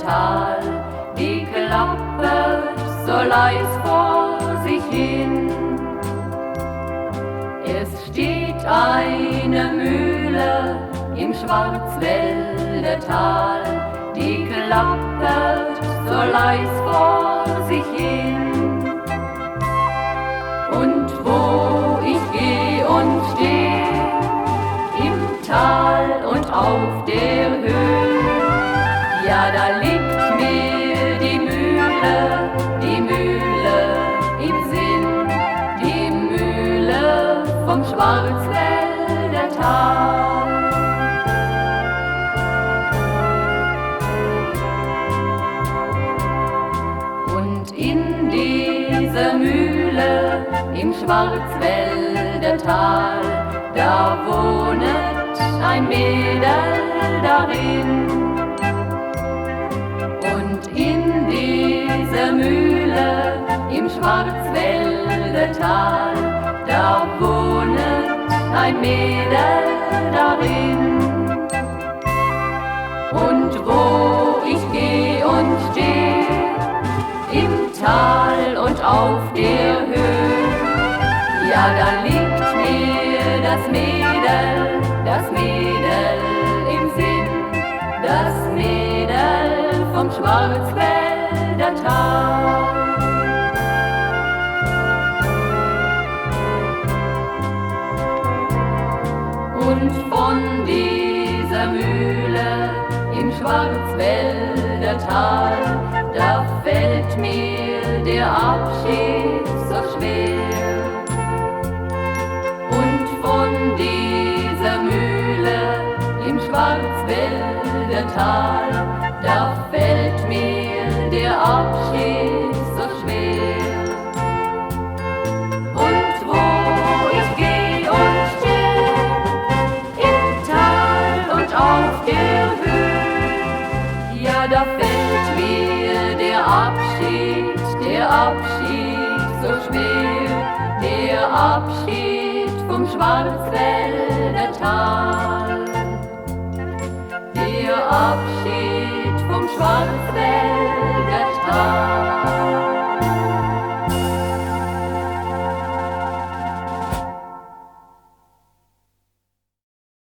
Tal, die klappert so leis vor sich hin. Es steht eine Mühle im Schwarzwälder Tal, die klappert so leis vor sich hin. Und wo ich geh und steh, im Tal und auf der Höhe, ja, da liegt mir die Mühle im Sinn, die Mühle vom Schwarzwälder Tal. Und in dieser Mühle im Schwarzwälder Tal, da wohnet ein Mädel darin. Und in dieser Mühle im Schwarzwälder Tal, da wohnet ein Mädel darin. Und wo ich geh und steh, im Tal und auf der Höhe, ja, da liegt mir das Mädel im Sinn, das Mädel vom Schwarzwälder Tal. Und von dieser Mühle im Schwarzwälder Tal, da fällt mir der Abschied so schwer. Und von dieser Mühle im Schwarzwälder Tal, da fällt mir der Abschied so schwer. Und wo ich geh und steh, im Tal und auf der Höhe, ja, da fällt mir der Abschied so schwer, der Abschied vom Schwarzwälder Tal, der Abschied vom Schwarzwälder Tal.